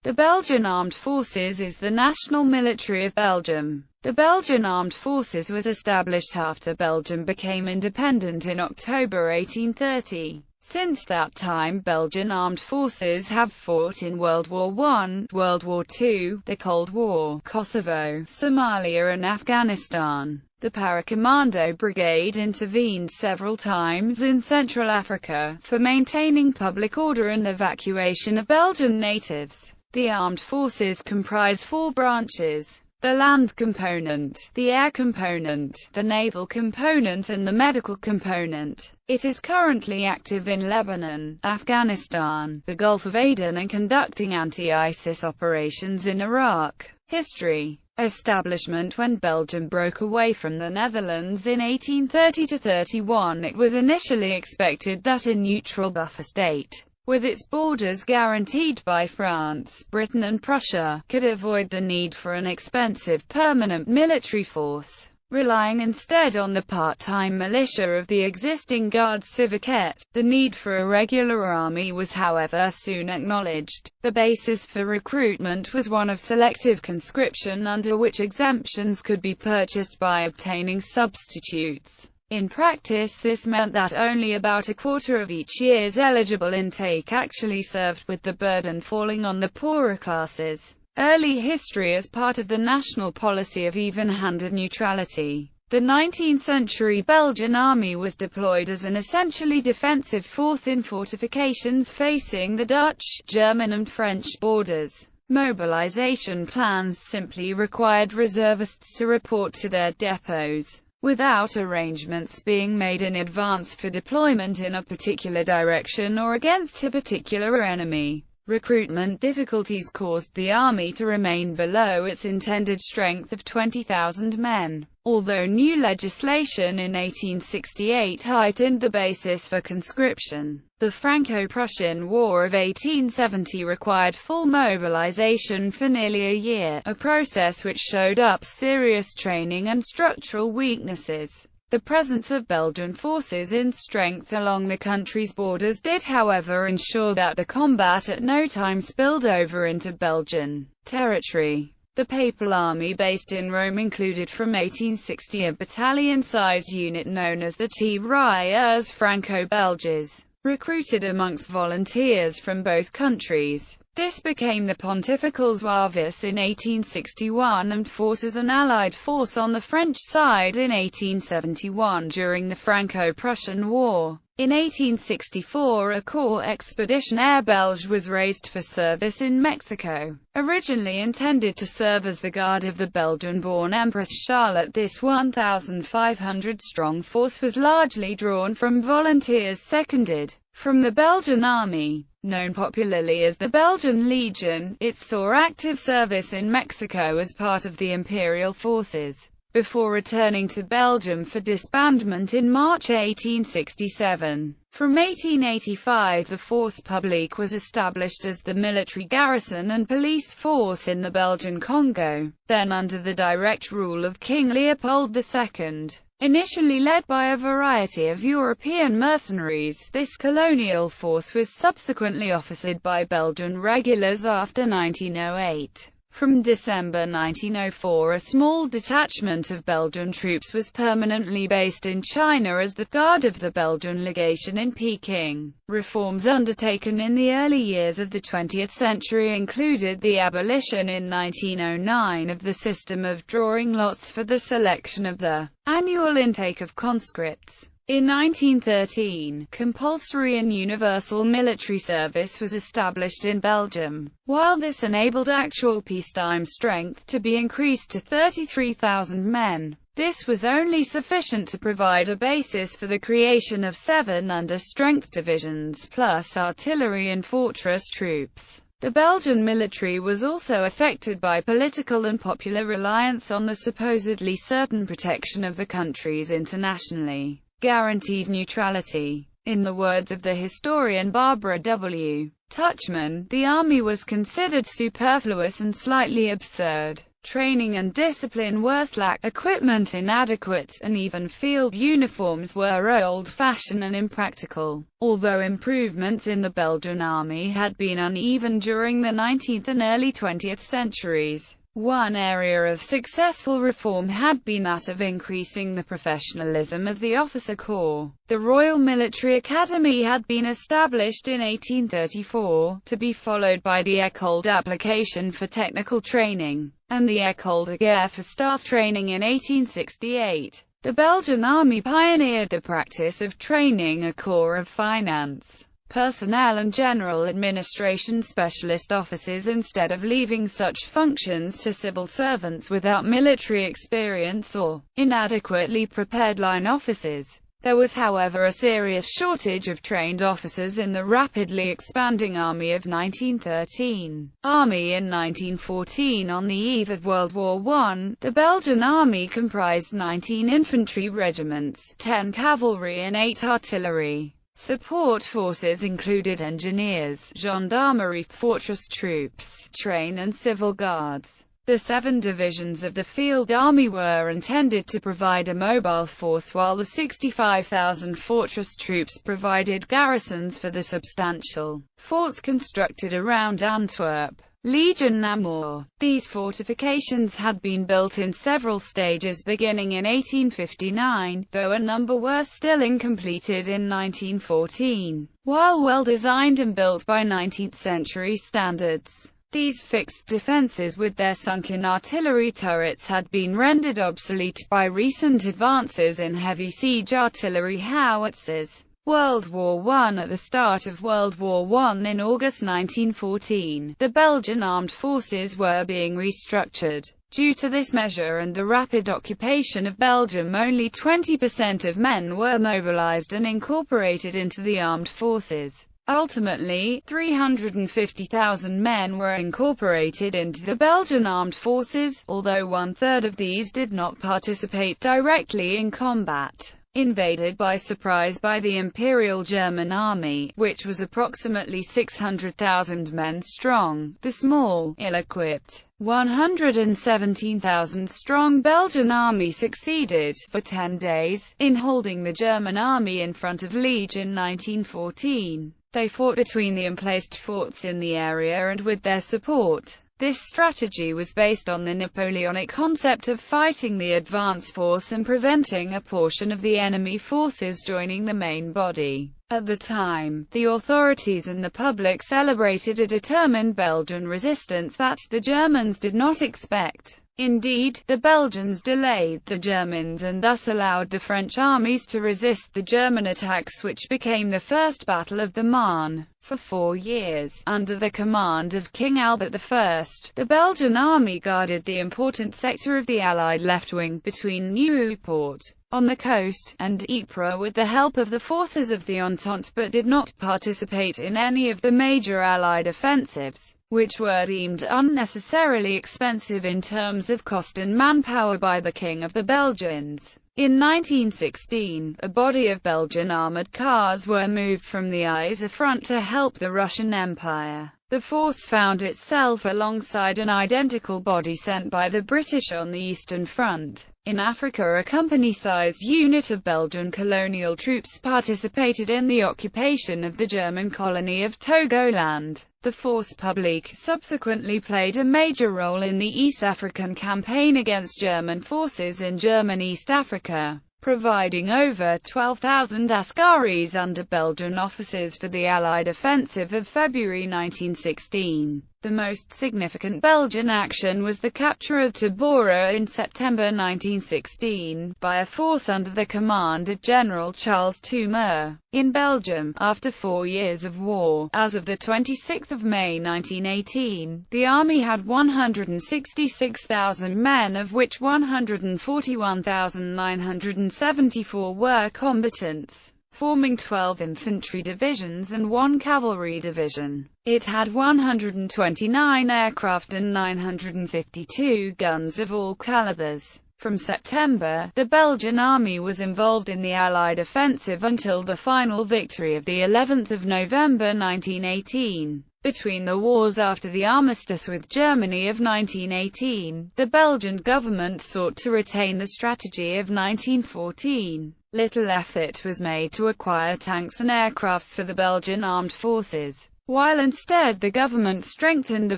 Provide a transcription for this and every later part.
The Belgian Armed Forces is the national military of Belgium. The Belgian Armed Forces was established after Belgium became independent in October 1830. Since that time, Belgian armed forces have fought in World War I, World War II, the Cold War, Kosovo, Somalia and Afghanistan. The Paracommando Brigade intervened several times in Central Africa, for maintaining public order and evacuation of Belgian natives. The armed forces comprise four branches: the land component, the air component, the naval component and the medical component. It is currently active in Lebanon, Afghanistan, the Gulf of Aden and conducting anti-ISIS operations in Iraq. History. Establishment. When Belgium broke away from the Netherlands in 1830–31, it was initially expected that a neutral buffer state, with its borders guaranteed by France, Britain and Prussia, could avoid the need for an expensive permanent military force, relying instead on the part-time militia of the existing Garde Civique. The need for a regular army was however soon acknowledged. The basis for recruitment was one of selective conscription, under which exemptions could be purchased by obtaining substitutes. In practice, this meant that only about a quarter of each year's eligible intake actually served, with the burden falling on the poorer classes. Early history. As part of the national policy of even-handed neutrality, the 19th-century Belgian army was deployed as an essentially defensive force in fortifications facing the Dutch, German and French borders. Mobilization plans simply required reservists to report to their depots, without arrangements being made in advance for deployment in a particular direction or against a particular enemy. Recruitment difficulties caused the army to remain below its intended strength of 20,000 men. Although new legislation in 1868 heightened the basis for conscription, the Franco-Prussian War of 1870 required full mobilization for nearly a year, a process which showed up serious training and structural weaknesses. The presence of Belgian forces in strength along the country's borders did however ensure that the combat at no time spilled over into Belgian territory. The Papal Army based in Rome included from 1860 a battalion-sized unit known as the Tirailleurs Franco-Belges, recruited amongst volunteers from both countries. This became the Pontifical Zouaves in 1861 and fought as an allied force on the French side in 1871 during the Franco-Prussian War. In 1864 a Corps Expeditionnaire Belge was raised for service in Mexico. Originally intended to serve as the guard of the Belgian-born Empress Charlotte, this 1,500-strong force was largely drawn from volunteers seconded from the Belgian Army. Known popularly as the Belgian Legion, it saw active service in Mexico as part of the imperial forces, before returning to Belgium for disbandment in March 1867. From 1885 the Force Publique was established as the military garrison and police force in the Belgian Congo, then under the direct rule of King Leopold II. Initially led by a variety of European mercenaries, this colonial force was subsequently officered by Belgian regulars after 1908. From December 1904 a small detachment of Belgian troops was permanently based in China as the guard of the Belgian legation in Peking. Reforms undertaken in the early years of the 20th century included the abolition in 1909 of the system of drawing lots for the selection of the annual intake of conscripts. In 1913, compulsory and universal military service was established in Belgium. While this enabled actual peacetime strength to be increased to 33,000 men, this was only sufficient to provide a basis for the creation of 7 under-strength divisions, plus artillery and fortress troops. The Belgian military was also affected by political and popular reliance on the supposedly certain protection of the country's internationally guaranteed neutrality. In the words of the historian Barbara W. Tuchman, the army was considered superfluous and slightly absurd. Training and discipline were slack, equipment inadequate, and even field uniforms were old-fashioned and impractical. Although improvements in the Belgian army had been uneven during the 19th and early 20th centuries, one area of successful reform had been that of increasing the professionalism of the officer corps. The Royal Military Academy had been established in 1834, to be followed by the École d'Application for technical training, and the École de Guerre for staff training in 1868. The Belgian army pioneered the practice of training a corps of finance, personnel and general administration specialist officers instead of leaving such functions to civil servants without military experience or inadequately prepared line officers. There was, however, a serious shortage of trained officers in the rapidly expanding Army of 1913. Army in 1914. On the eve of World War I, the Belgian army comprised 19 infantry regiments, 10 cavalry and 8 artillery. Support forces included engineers, gendarmerie, fortress troops, train and civil guards. The 7 divisions of the field army were intended to provide a mobile force, while the 65,000 fortress troops provided garrisons for the substantial forts constructed around Antwerp. Legion Namur. These fortifications had been built in several stages beginning in 1859, though a number were still incompleted in 1914. While well designed and built by 19th century standards, these fixed defenses with their sunken artillery turrets had been rendered obsolete by recent advances in heavy siege artillery howitzers. World War I. At the start of World War I in August 1914, the Belgian armed forces were being restructured. Due to this measure and the rapid occupation of Belgium, only 20% of men were mobilized and incorporated into the armed forces. Ultimately, 350,000 men were incorporated into the Belgian armed forces, although one-third of these did not participate directly in combat. Invaded by surprise by the Imperial German Army, which was approximately 600,000 men strong, the small, ill-equipped, 117,000-strong Belgian army succeeded, for 10 days, in holding the German army in front of Liège in 1914. They fought between the emplaced forts in the area and with their support. This strategy was based on the Napoleonic concept of fighting the advance force and preventing a portion of the enemy forces joining the main body. At the time, the authorities and the public celebrated a determined Belgian resistance that the Germans did not expect. Indeed, the Belgians delayed the Germans and thus allowed the French armies to resist the German attacks, which became the First Battle of the Marne. For 4 years, under the command of King Albert I, the Belgian army guarded the important sector of the Allied left wing between Nieuwpoort, on the coast, and Ypres with the help of the forces of the Entente, but did not participate in any of the major Allied offensives, which were deemed unnecessarily expensive in terms of cost and manpower by the King of the Belgians. In 1916, a body of Belgian armoured cars were moved from the Yser front to help the Russian Empire. The force found itself alongside an identical body sent by the British on the Eastern Front. In Africa, a company-sized unit of Belgian colonial troops participated in the occupation of the German colony of Togoland. The Force Publique subsequently played a major role in the East African campaign against German forces in German East Africa, providing over 12,000 askaris under Belgian officers for the Allied offensive of February 1916. The most significant Belgian action was the capture of Tabora in September 1916, by a force under the command of General Charles Toumer. In Belgium, after 4 years of war, as of 26 May 1918, the army had 166,000 men, of which 141,974 were combatants, forming 12 infantry divisions and 1 cavalry division. It had 129 aircraft and 952 guns of all calibers. From September, the Belgian army was involved in the Allied offensive until the final victory of the 11th of November 1918. Between the wars after the armistice with Germany of 1918, the Belgian government sought to retain the strategy of 1914. Little effort was made to acquire tanks and aircraft for the Belgian armed forces, while instead the government strengthened the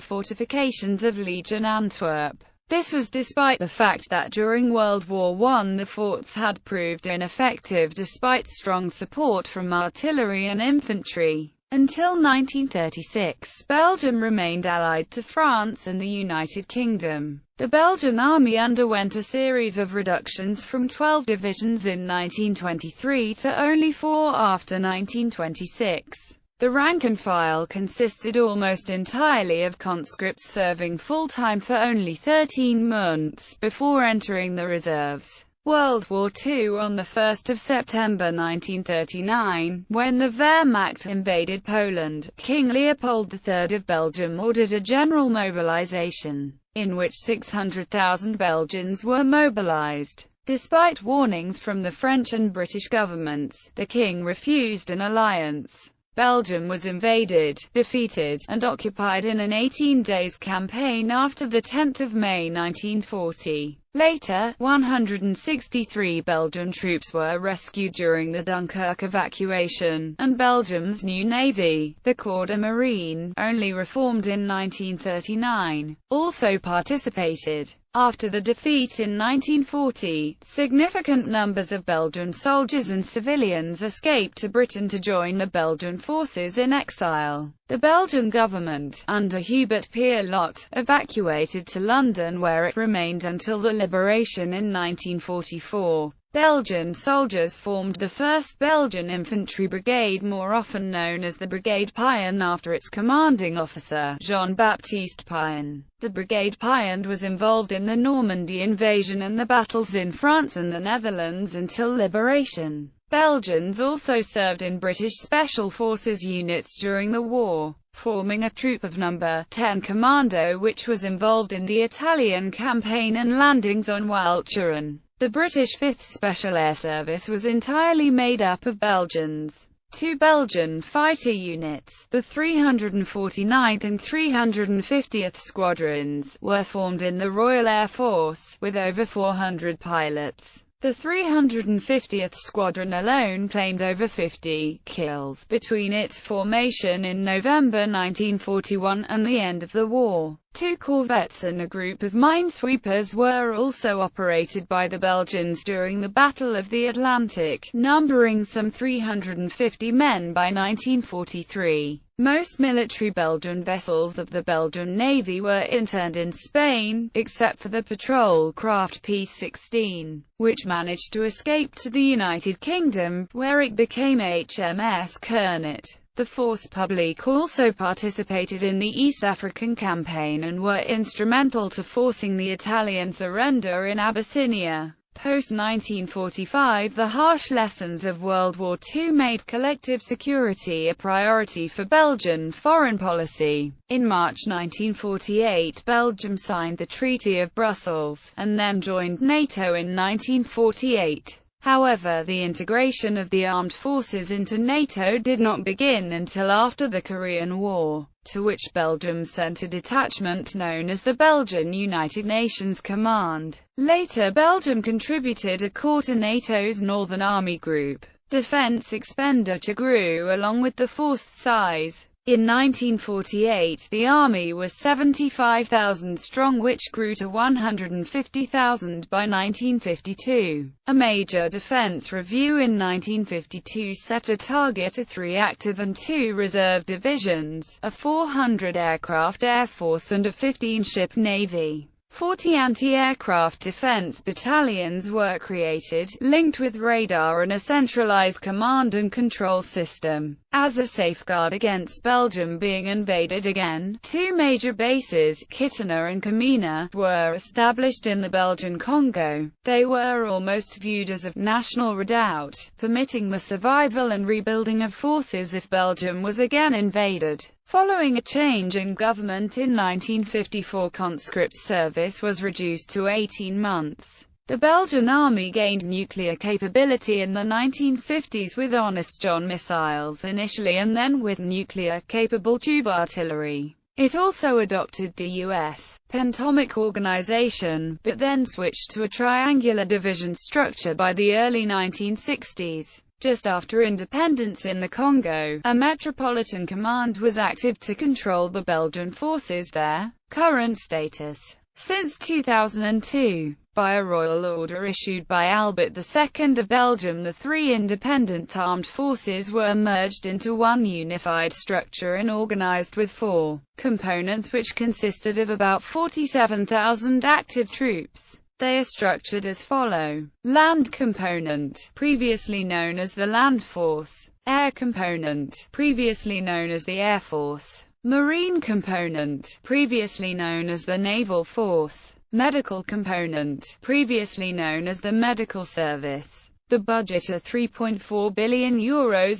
fortifications of Liege and Antwerp. This was despite the fact that during World War I the forts had proved ineffective despite strong support from artillery and infantry. Until 1936, Belgium remained allied to France and the United Kingdom. The Belgian army underwent a series of reductions from 12 divisions in 1923 to only 4 after 1926. The rank and file consisted almost entirely of conscripts serving full-time for only 13 months before entering the reserves. World War II. On 1 September 1939, when the Wehrmacht invaded Poland, King Leopold III of Belgium ordered a general mobilization, in which 600,000 Belgians were mobilized. Despite warnings from the French and British governments, the king refused an alliance. Belgium was invaded, defeated, and occupied in an 18-day campaign after 10 May 1940. Later, 163 Belgian troops were rescued during the Dunkirk evacuation, and Belgium's new navy, the Corps de Marine, only reformed in 1939, also participated. After the defeat in 1940, significant numbers of Belgian soldiers and civilians escaped to Britain to join the Belgian forces in exile. The Belgian government, under Hubert Pierlot, evacuated to London where it remained until the liberation in 1944. Belgian soldiers formed the 1st Belgian Infantry Brigade, more often known as the Brigade Pion after its commanding officer, Jean-Baptiste Pion. The Brigade Pion was involved in the Normandy invasion and the battles in France and the Netherlands until liberation. Belgians also served in British Special Forces units during the war, forming a troop of No. 10 Commando which was involved in the Italian campaign and landings on Walcheren. The British 5th Special Air Service was entirely made up of Belgians. 2 Belgian fighter units, the 349th and 350th Squadrons, were formed in the Royal Air Force, with over 400 pilots. The 350th Squadron alone claimed over 50 kills between its formation in November 1941 and the end of the war. 2 corvettes and a group of minesweepers were also operated by the Belgians during the Battle of the Atlantic, numbering some 350 men by 1943. Most military Belgian vessels of the Belgian Navy were interned in Spain, except for the patrol craft P-16, which managed to escape to the United Kingdom, where it became HMS Kernet. The Force Publique also participated in the East African Campaign and were instrumental to forcing the Italian surrender in Abyssinia. Post-1945, the harsh lessons of World War II made collective security a priority for Belgian foreign policy. In March 1948, Belgium signed the Treaty of Brussels, and then joined NATO in 1948. However, the integration of the armed forces into NATO did not begin until after the Korean War, to which Belgium sent a detachment known as the Belgian United Nations Command. Later, Belgium contributed a corps to NATO's Northern Army Group. Defense expenditure grew along with the force size. In 1948, the army was 75,000 strong, which grew to 150,000 by 1952. A major defense review in 1952 set a target of 3 active and 2 reserve divisions, a 400-aircraft air force and a 15-ship navy. 40 anti-aircraft defense battalions were created, linked with radar and a centralized command and control system. As a safeguard against Belgium being invaded again, 2 major bases, Kitchener and Kamina, were established in the Belgian Congo. They were almost viewed as a national redoubt, permitting the survival and rebuilding of forces if Belgium was again invaded. Following a change in government in 1954, conscript service was reduced to 18 months. The Belgian army gained nuclear capability in the 1950s with Honest John missiles initially and then with nuclear-capable tube artillery. It also adopted the U.S. Pentomic organization, but then switched to a triangular division structure by the early 1960s. Just after independence in the Congo, a Metropolitan Command was active to control the Belgian forces there. Current status. Since 2002, by a royal order issued by Albert II of Belgium, the three independent armed forces were merged into one unified structure and organized with four components which consisted of about 47,000 active troops. They are structured as follow: Land Component, previously known as the Land Force; Air Component, previously known as the Air Force; Marine Component, previously known as the Naval Force; Medical Component, previously known as the Medical Service. The budget of €3.4 billion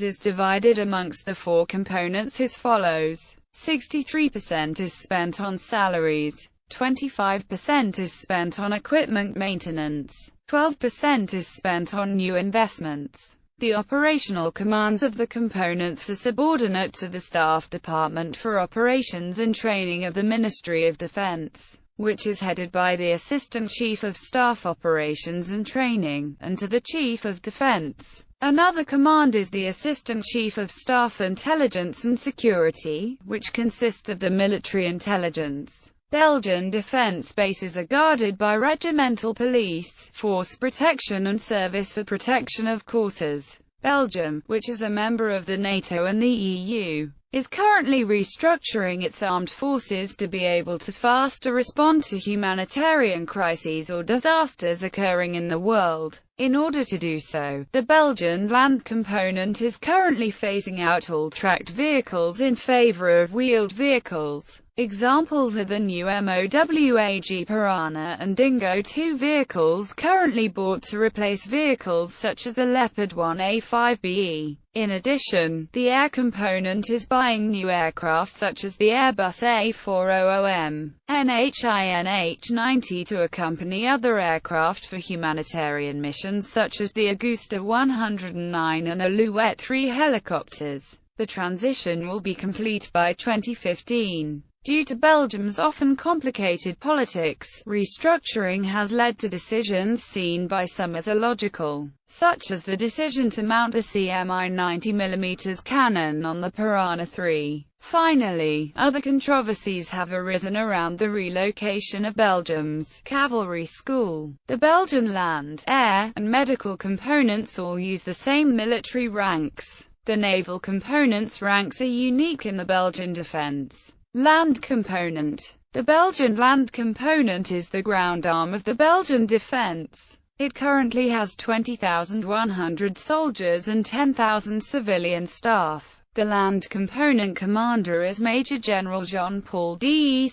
is divided amongst the four components as follows: 63% is spent on salaries, 25% is spent on equipment maintenance, 12% is spent on new investments. The operational commands of the components are subordinate to the Staff Department for Operations and Training of the Ministry of Defense, which is headed by the Assistant Chief of Staff Operations and Training, and to the Chief of Defense. Another command is the Assistant Chief of Staff Intelligence and Security, which consists of the military intelligence. Belgian defense bases are guarded by regimental police, force protection and service for protection of quarters. Belgium, which is a member of the NATO and the EU, is currently restructuring its armed forces to be able to faster respond to humanitarian crises or disasters occurring in the world. In order to do so, the Belgian land component is currently phasing out all tracked vehicles in favor of wheeled vehicles. Examples are the new MOWAG Piranha and Dingo 2 vehicles currently bought to replace vehicles such as the Leopard 1A5BE. In addition, the air component is buying new aircraft such as the Airbus A400M, NH-90 to accompany other aircraft for humanitarian missions such as the Augusta 109 and Alouette 3 helicopters. The transition will be complete by 2015. Due to Belgium's often complicated politics, restructuring has led to decisions seen by some as illogical, such as the decision to mount the CMI 90mm cannon on the Piranha 3. Finally, other controversies have arisen around the relocation of Belgium's cavalry school. The Belgian land, air, and medical components all use the same military ranks. The naval component's ranks are unique in the Belgian defense. Land component. The Belgian land component is the ground arm of the Belgian defense. It currently has 20,100 soldiers and 10,000 civilian staff. The land component commander is Major General Jean-Paul Deconninck.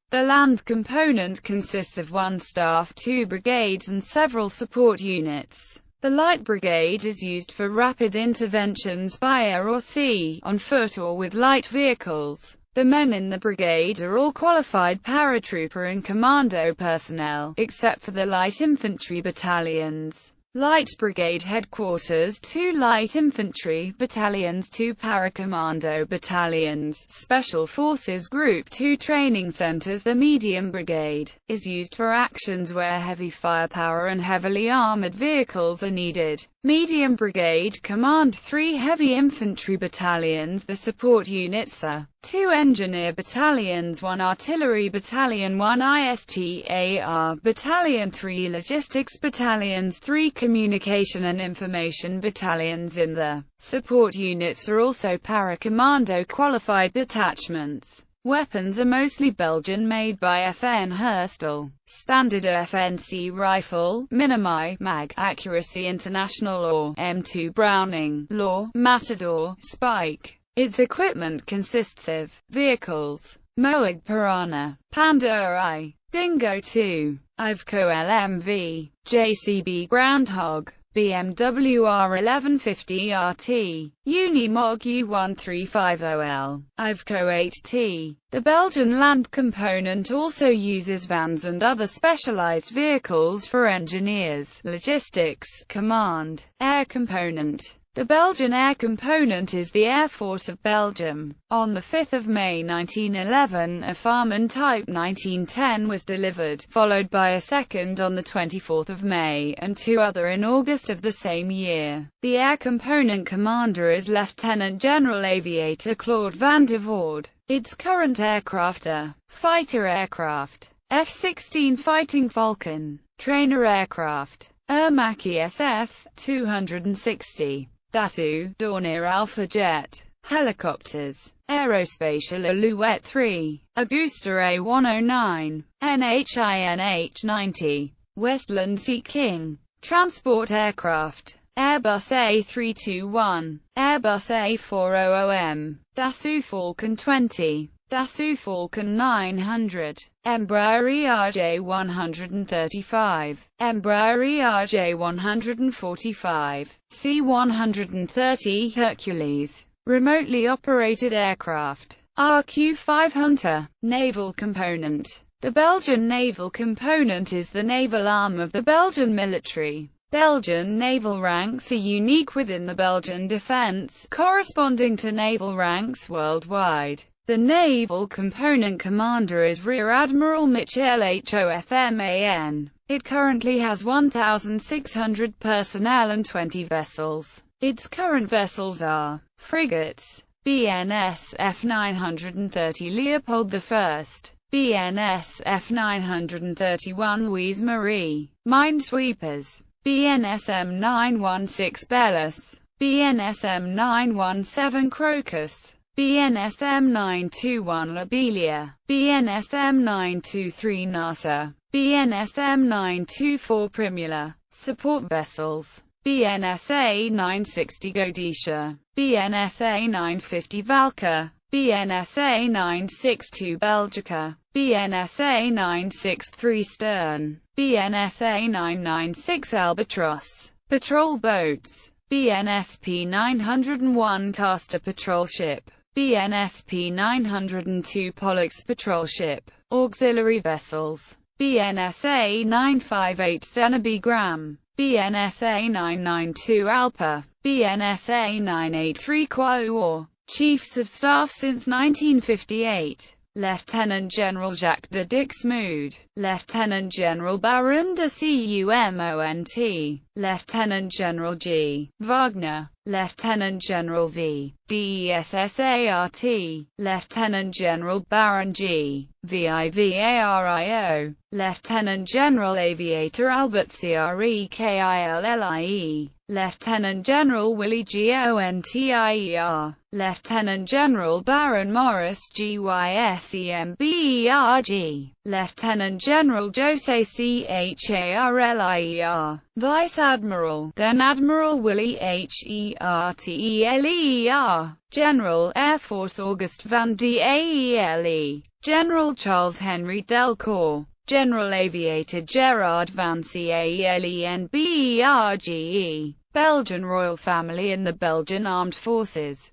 The land component consists of one staff, 2 brigades and several support units. The light brigade is used for rapid interventions by air or sea, on foot or with light vehicles. The men in the brigade are all qualified paratrooper and commando personnel, except for the light infantry battalions. Light Brigade Headquarters, 2 Light Infantry Battalions, 2 Paracommando Battalions, Special Forces Group 2 Training Centers. The Medium Brigade is used for actions where heavy firepower and heavily armored vehicles are needed. Medium Brigade Command 3 Heavy Infantry Battalions. The support units are 2 Engineer Battalions, 1 Artillery Battalion, 1 ISTAR Battalion, 3 Logistics Battalions, 3 Communication and Information Battalions. In the support units are also Paracommando qualified detachments. Weapons are mostly Belgian, made by FN Herstal. Standard FNC rifle, Minimi, Mag, Accuracy International or M2 Browning, Law, Matador, Spike. Its equipment consists of vehicles: Moag Piranha, Panda I, Dingo 2, Iveco LMV, JCB Groundhog, BMW R1150 RT, Unimog U1350L, Iveco 8T. The Belgian land component also uses vans and other specialized vehicles for engineers, logistics, command. Air component. The Belgian air component is the Air Force of Belgium. On 5 May 1911, a Farman Type 1910 was delivered, followed by a second on 24 May, and two other in August of the same year. The air component commander is Lieutenant General Aviator Claude van der Voorde. Its current aircraft are fighter aircraft, F-16 Fighting Falcon, trainer aircraft, Macchi SF-260, Dassault Dornier Alpha Jet, helicopters, Aerospatial Alouette 3, Augusta A109, NH NH90, Westland Sea King, transport aircraft, Airbus A321, Airbus A400M, Dassault Falcon 20, Dassault Falcon 900, Embraer ERJ-135, Embraer ERJ-145, C-130 Hercules, remotely operated aircraft, RQ-5 Hunter, naval component. The Belgian naval component is the naval arm of the Belgian military. Belgian naval ranks are unique within the Belgian defense, corresponding to naval ranks worldwide. The naval component commander is Rear Admiral Michel Hothman. It currently has 1,600 personnel and 20 vessels. Its current vessels are frigates, BNS F930 Leopold I, BNS F931 Louise Marie, minesweepers, BNS M916 Belus, BNS M917 Crocus, BNS M921 Lobelia, BNS M923 Nasser, BNS M924 Primula. Support vessels, BNS A960 Godisha, BNS A950 Valka, BNS A962 Belgica, BNS A963 Stern, BNS A996 Albatross. Patrol boats, BNS P901 Castor patrol ship, BNS P902 Pollux patrol ship. Auxiliary vessels, BNS A958 Zenobie Graham, BNS A992 Alpa, BNS A983 Quaour. Chiefs of Staff since 1958. Lieutenant General Jacques de Dixmude, Lieutenant General Baron de Cumont, Lieutenant General G. Wagner, Lieutenant General V. Dessart, Lieutenant General Baron G. Vivario, Lieutenant General Aviator Albert Crekillie, Lieutenant General Willie Gontier, Lieutenant General Baron Maurice Gysemberg, Lieutenant General Jose Charlier, Vice Admiral, then Admiral Willie Herteler, General Air Force Auguste van Daele, General Charles Henry Delcourt, General Aviator Gerard van Caelenberge. Belgian royal family in the Belgian Armed Forces.